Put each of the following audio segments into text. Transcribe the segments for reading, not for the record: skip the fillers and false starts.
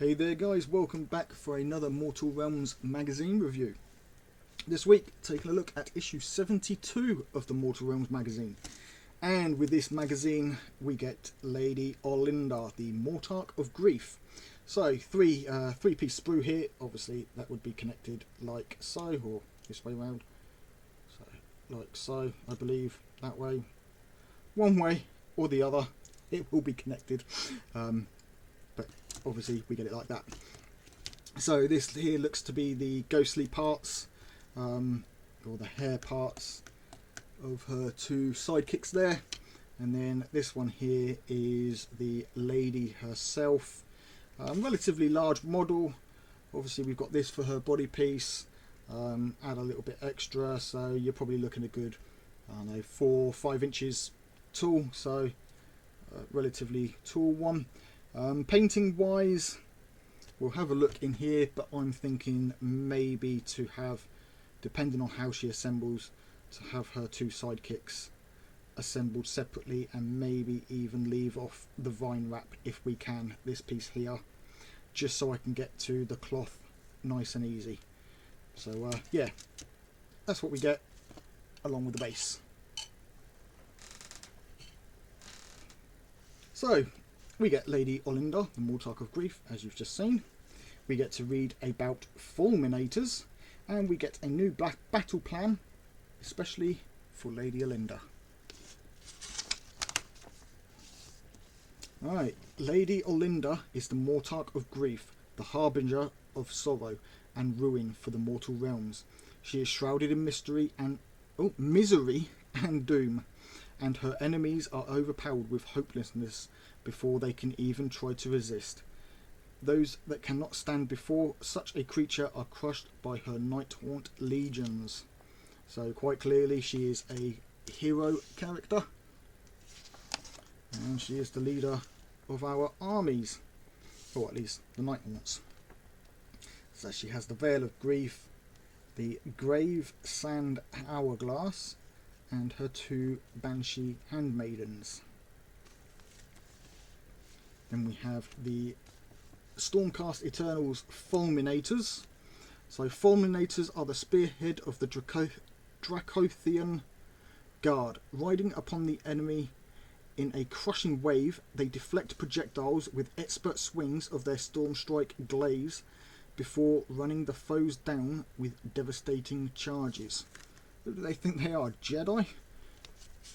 Hey there guys, welcome back for another Mortal Realms magazine review. This week, taking a look at issue 72 of the Mortal Realms magazine. And with this magazine, we get Lady Olinda, the Mortarch of Grief. So, three-piece sprue here. Obviously, that would be connected like so, or this way round. So, like so, I believe, that way. One way or the other, it will be connected. But obviously we get it like that. So this here looks to be the ghostly parts, or the hair parts of her two sidekicks there. And then this one here is the lady herself. Relatively large model. Obviously we've got this for her body piece. Add a little bit extra, so you're probably looking at a good, I don't know, 4 or 5 inches tall. So relatively tall one. Painting wise, we'll have a look in here, but I'm thinking maybe to have, depending on how she assembles, to have her two sidekicks assembled separately, and maybe even leave off the vine wrap if we can, this piece here, just so I can get to the cloth nice and easy. So yeah, that's what we get along with the base. So we get Lady Olinda, the Mortarch of Grief, as you've just seen. We get to read about Forminators, and we get a new black battle plan, especially for Lady Olinda. Alright, Lady Olinda is the Mortarch of Grief, the harbinger of sorrow and ruin for the mortal realms. She is shrouded in mystery and misery and doom, and her enemies are overpowered with hopelessness before they can even try to resist. Those that cannot stand before such a creature are crushed by her night-haunt legions. So quite clearly she is a hero character, and she is the leader of our armies, or at least the night-haunts. So she has the Veil of Grief, the Grave Sand Hourglass, and her two Banshee handmaidens. Then we have the Stormcast Eternals Fulminators. So Fulminators are the spearhead of the Dracothian Guard. Riding upon the enemy in a crushing wave, they deflect projectiles with expert swings of their Stormstrike glaives before running the foes down with devastating charges. Who do they think they are, Jedi?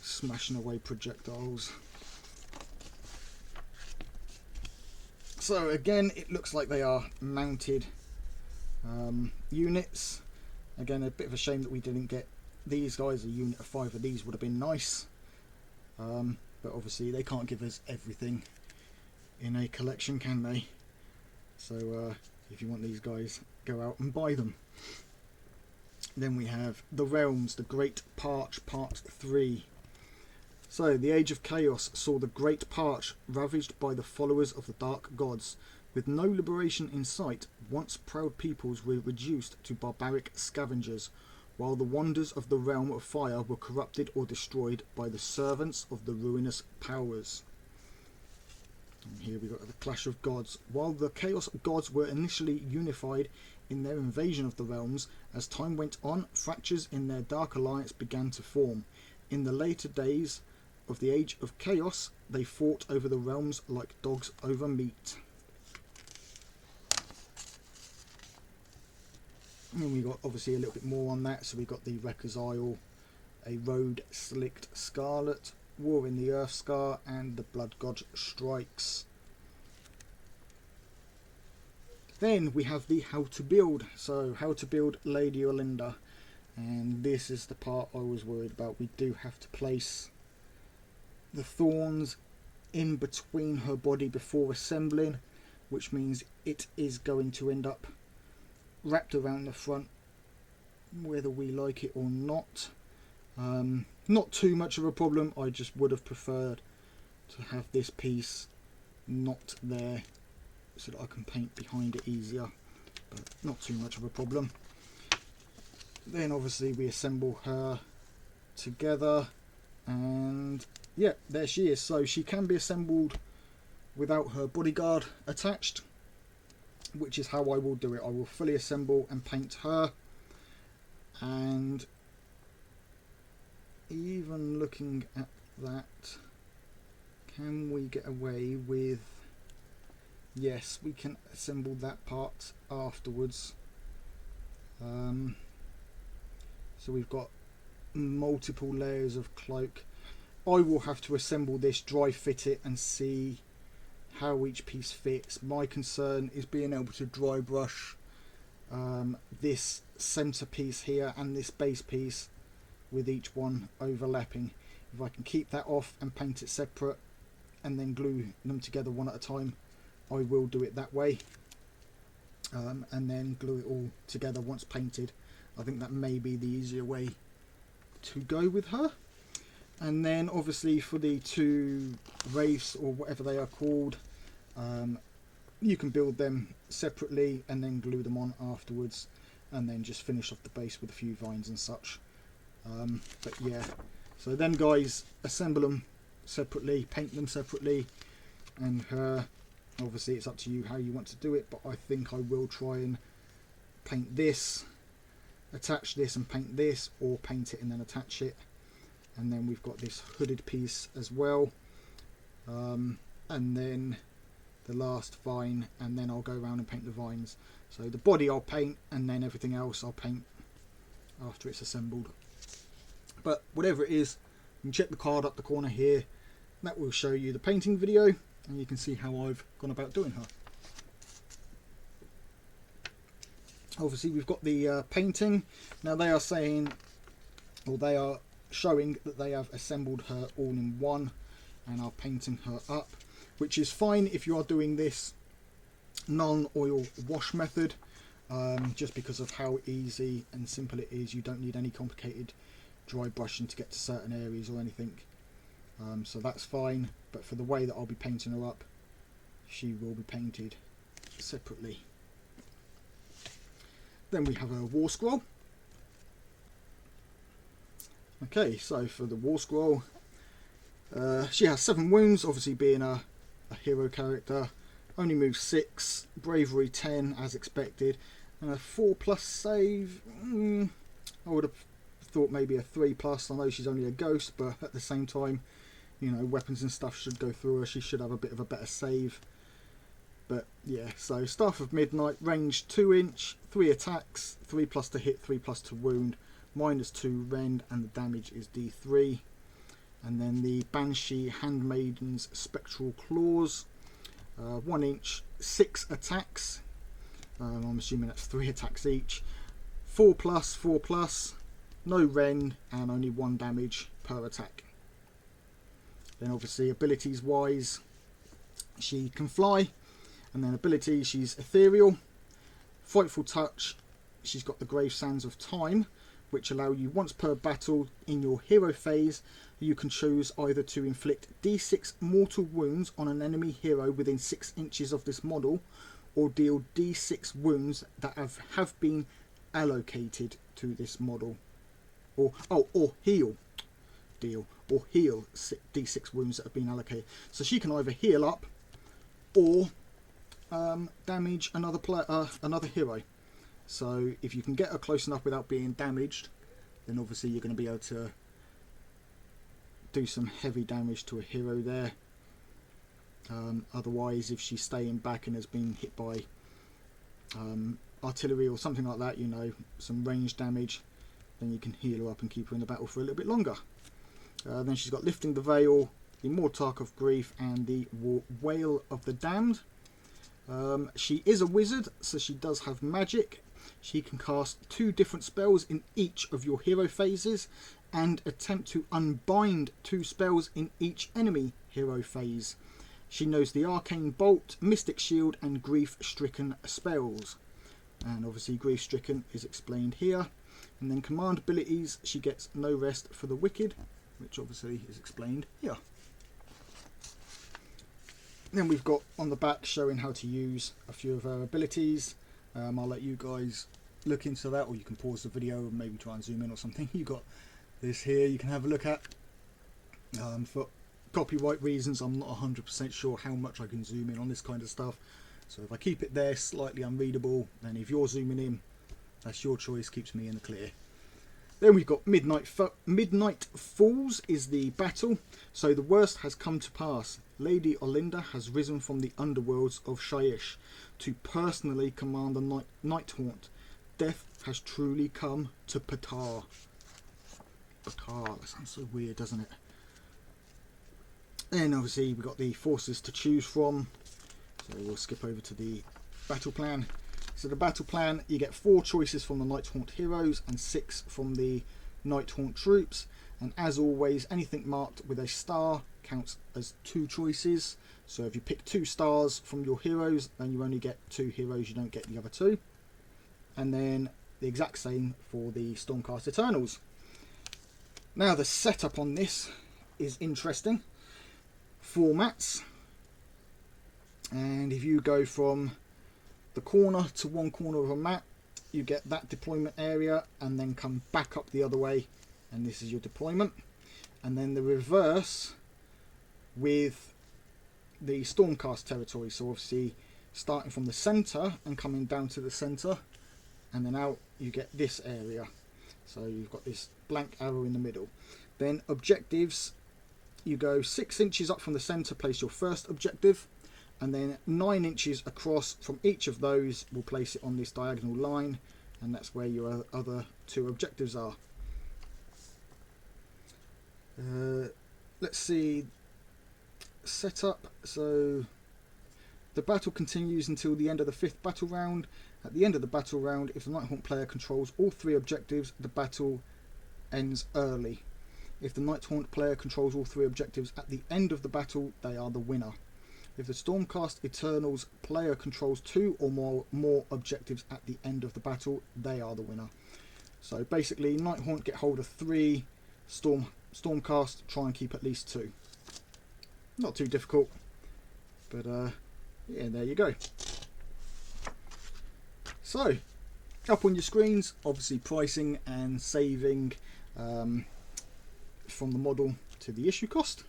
Smashing away projectiles. So again, it looks like they are mounted units. Again, a bit of a shame that we didn't get these guys. A unit of 5 of these would have been nice. But obviously they can't give us everything in a collection, can they? So if you want these guys, go out and buy them. Then we have The Realms, the Great Parch, Part 3. So, the Age of Chaos saw the Great Parch ravaged by the followers of the Dark Gods. With no liberation in sight, once proud peoples were reduced to barbaric scavengers, while the wonders of the Realm of Fire were corrupted or destroyed by the servants of the ruinous powers. And here we got the Clash of Gods. While the Chaos Gods were initially unified in their invasion of the realms, as time went on, fractures in their Dark Alliance began to form. In the later days of the Age of Chaos, they fought over the realms like dogs over meat. And we got obviously a little bit more on that. So we got the Wrecker's Isle, a Road Slicked Scarlet, War in the Earth Scar, and the Blood God Strikes. Then we have the How to Build. So how to build Lady Olinda, and this is the part I was worried about. We do have to place the thorns in between her body before assembling, which means it is going to end up wrapped around the front, whether we like it or not. Not too much of a problem. I just would have preferred to have this piece not there so that I can paint behind it easier, but not too much of a problem. Then obviously we assemble her together, and yeah, there she is. So she can be assembled without her bodyguard attached, which is how I will do it. I will fully assemble and paint her. And even looking at that, can we get away with... Yes, we can assemble that part afterwards. So we've got multiple layers of cloak. I will have to assemble this, dry fit it, and see how each piece fits. My concern is being able to dry brush this center piece here and this base piece with each one overlapping. If I can keep that off and paint it separate and then glue them together one at a time, I will do it that way, and then glue it all together once painted. I think that may be the easier way to go with her. And then obviously for the two wraiths, or whatever they are called, you can build them separately and then glue them on afterwards, and then just finish off the base with a few vines and such. But yeah, so then guys, assemble them separately, paint them separately, and her, obviously it's up to you how you want to do it, but I think I will try and paint this, attach this and paint this, or paint it and then attach it. And then we've got this hooded piece as well, and then the last vine, and then I'll go around and paint the vines. So the body I'll paint, and then everything else I'll paint after it's assembled. But whatever it is, you can check the card up the corner here. That will show you the painting video, and you can see how I've gone about doing her. Obviously we've got the painting. Now they are saying, or they are showing that they have assembled her all in one and are painting her up, which is fine if you are doing this non-oil wash method, just because of how easy and simple it is. You don't need any complicated dry brushing to get to certain areas or anything, so that's fine. But for the way that I'll be painting her up, she will be painted separately. Then we have a war scroll. Okay, so for the war scroll, she has 7 wounds, obviously being a hero character. Only moves 6, bravery 10 as expected, and a 4+ save. I would have thought maybe a 3+. I know she's only a ghost, but at the same time, you know, weapons and stuff should go through her. She should have a bit of a better save. But yeah, so Staff of Midnight, range 2 inch, 3 attacks, 3+ to hit, 3+ to wound, -2 rend, and the damage is D3. And then the Banshee Handmaiden's Spectral Claws, 1 inch, 6 attacks. I'm assuming that's 3 attacks each. 4+, 4+, no rend, and only 1 damage per attack. Then obviously abilities wise, she can fly, and then ability, she's ethereal. Frightful Touch, she's got the Grave Sands of Time, which allow you once per battle in your hero phase, you can choose either to inflict D6 mortal wounds on an enemy hero within 6 inches of this model, or deal D6 wounds that have been allocated to this model, or heal D6 wounds that have been allocated. So she can either heal up or damage another hero. So if you can get her close enough without being damaged, then obviously you're going to be able to do some heavy damage to a hero there. Otherwise, if she's staying back and has been hit by artillery or something like that, you know, some range damage, then you can heal her up and keep her in the battle for a little bit longer. Then she's got Lifting the Veil, the Mortarch of Grief, and the Wail of the Damned. She is a wizard, so she does have magic. She can cast 2 different spells in each of your hero phases, and attempt to unbind 2 spells in each enemy hero phase. She knows the Arcane Bolt, Mystic Shield, and Grief Stricken spells. And obviously Grief Stricken is explained here. And then command abilities, she gets No Rest for the Wicked, which obviously is explained here. Then we've got on the back showing how to use a few of her abilities. I'll let you guys look into that, or you can pause the video and maybe try and zoom in or something. You've got this here you can have a look at. For copyright reasons, I'm not 100% sure how much I can zoom in on this kind of stuff. So if I keep it there slightly unreadable, then if you're zooming in, that's your choice, keeps me in the clear. Then we've got Midnight Falls is the battle. So the worst has come to pass. Lady Olinda has risen from the underworlds of Shyish to personally command the Night Haunt. Death has truly come to Patar. Patar, that sounds so weird, doesn't it? Then obviously we've got the forces to choose from. So we'll skip over to the battle plan. So the battle plan, you get 4 choices from the Night Haunt heroes and 6 from the Night Haunt troops. And as always, anything marked with a star counts as 2 choices. So if you pick 2 stars from your heroes, then you only get 2 heroes, you don't get the other 2. And then the exact same for the Stormcast Eternals. Now the setup on this is interesting. 4 mats. And if you go from the corner to one corner of a map, you get that deployment area, and then come back up the other way, and this is your deployment. And then the reverse with the Stormcast territory, so obviously starting from the centre and coming down to the centre, and then out you get this area. So you've got this blank arrow in the middle. Then objectives, you go 6 inches up from the centre, place your first objective, and then 9 inches across from each of those will place it on this diagonal line, and that's where your other 2 objectives are. Let's see, setup. So the battle continues until the end of the 5th battle round. At the end of the battle round, if the Night Haunt player controls all 3 objectives, the battle ends early. If the Night Haunt player controls all 3 objectives at the end of the battle, they are the winner. If the Stormcast Eternals player controls 2 or more objectives at the end of the battle, they are the winner. So basically, Night Haunt get hold of 3, Stormcast try and keep at least 2. Not too difficult, but yeah, there you go. So, up on your screens, obviously pricing and saving from the model to the issue cost.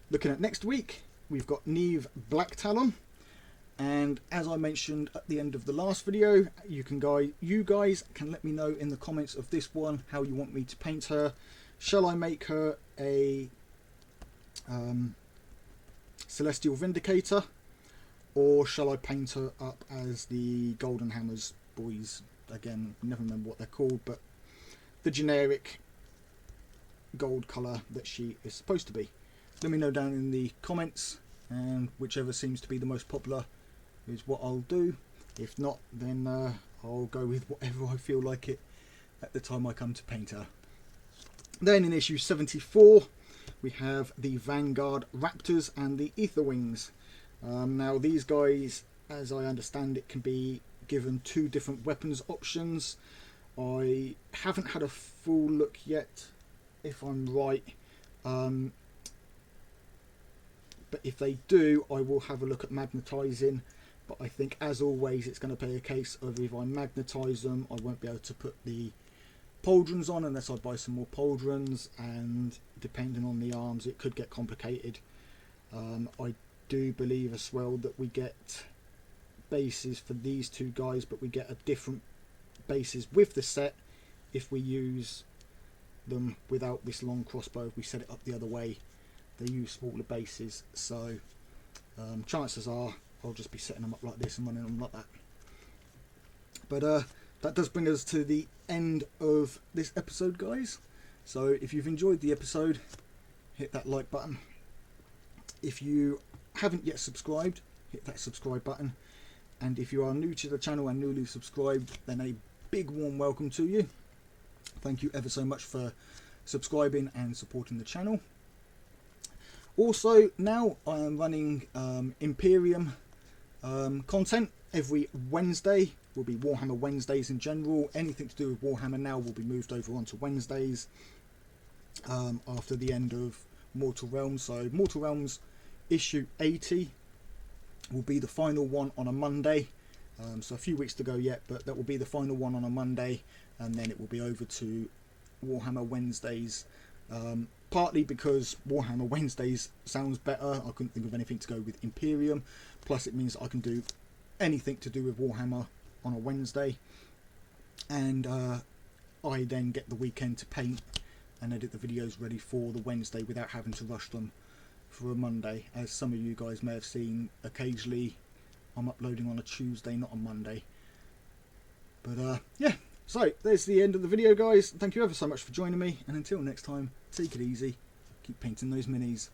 Looking at next week, we've got Neve Black Talon, and as I mentioned at the end of the last video, you guys can let me know in the comments of this one how you want me to paint her. Shall I make her a Celestial Vindicator, or shall I paint her up as the Golden Hammers boys? Again, never remember what they're called, but the generic gold colour that she is supposed to be. Let me know down in the comments, and whichever seems to be the most popular is what I'll do. If not, then I'll go with whatever I feel like it at the time I come to paint her. Then in issue 74, we have the Vanguard Raptors and the Aetherwings. Now these guys, as I understand it, can be given 2 different weapons options. I haven't had a full look yet, if I'm right. But if they do, I will have a look at magnetising. But I think, as always, it's going to be a case of if I magnetise them, I won't be able to put the pauldrons on unless I buy some more pauldrons, and depending on the arms, it could get complicated. I do believe as well that we get bases for these 2 guys, but we get a different bases with the set if we use them without this long crossbow. If we set it up the other way, they use smaller bases, so chances are I'll just be setting them up like this and running them like that. But that does bring us to the end of this episode, guys. So if you've enjoyed the episode, hit that like button. If you haven't yet subscribed, hit that subscribe button. And if you are new to the channel and newly subscribed, then a big warm welcome to you. Thank you ever so much for subscribing and supporting the channel. Also, now I am running Imperium content every Wednesday. Will be Warhammer Wednesdays in general. Anything to do with Warhammer now will be moved over onto Wednesdays after the end of Mortal Realms. So Mortal Realms issue 80 will be the final one on a Monday. So a few weeks to go yet, but that will be the final one on a Monday, and then it will be over to Warhammer Wednesdays. Partly because Warhammer Wednesdays sounds better. I couldn't think of anything to go with Imperium. Plus it means I can do anything to do with Warhammer on a Wednesday, and I then get the weekend to paint and edit the videos ready for the Wednesday without having to rush them for a Monday. As some of you guys may have seen, occasionally I'm uploading on a Tuesday, not a Monday. But yeah, so there's the end of the video, guys. Thank you ever so much for joining me, and until next time, take it easy, keep painting those minis.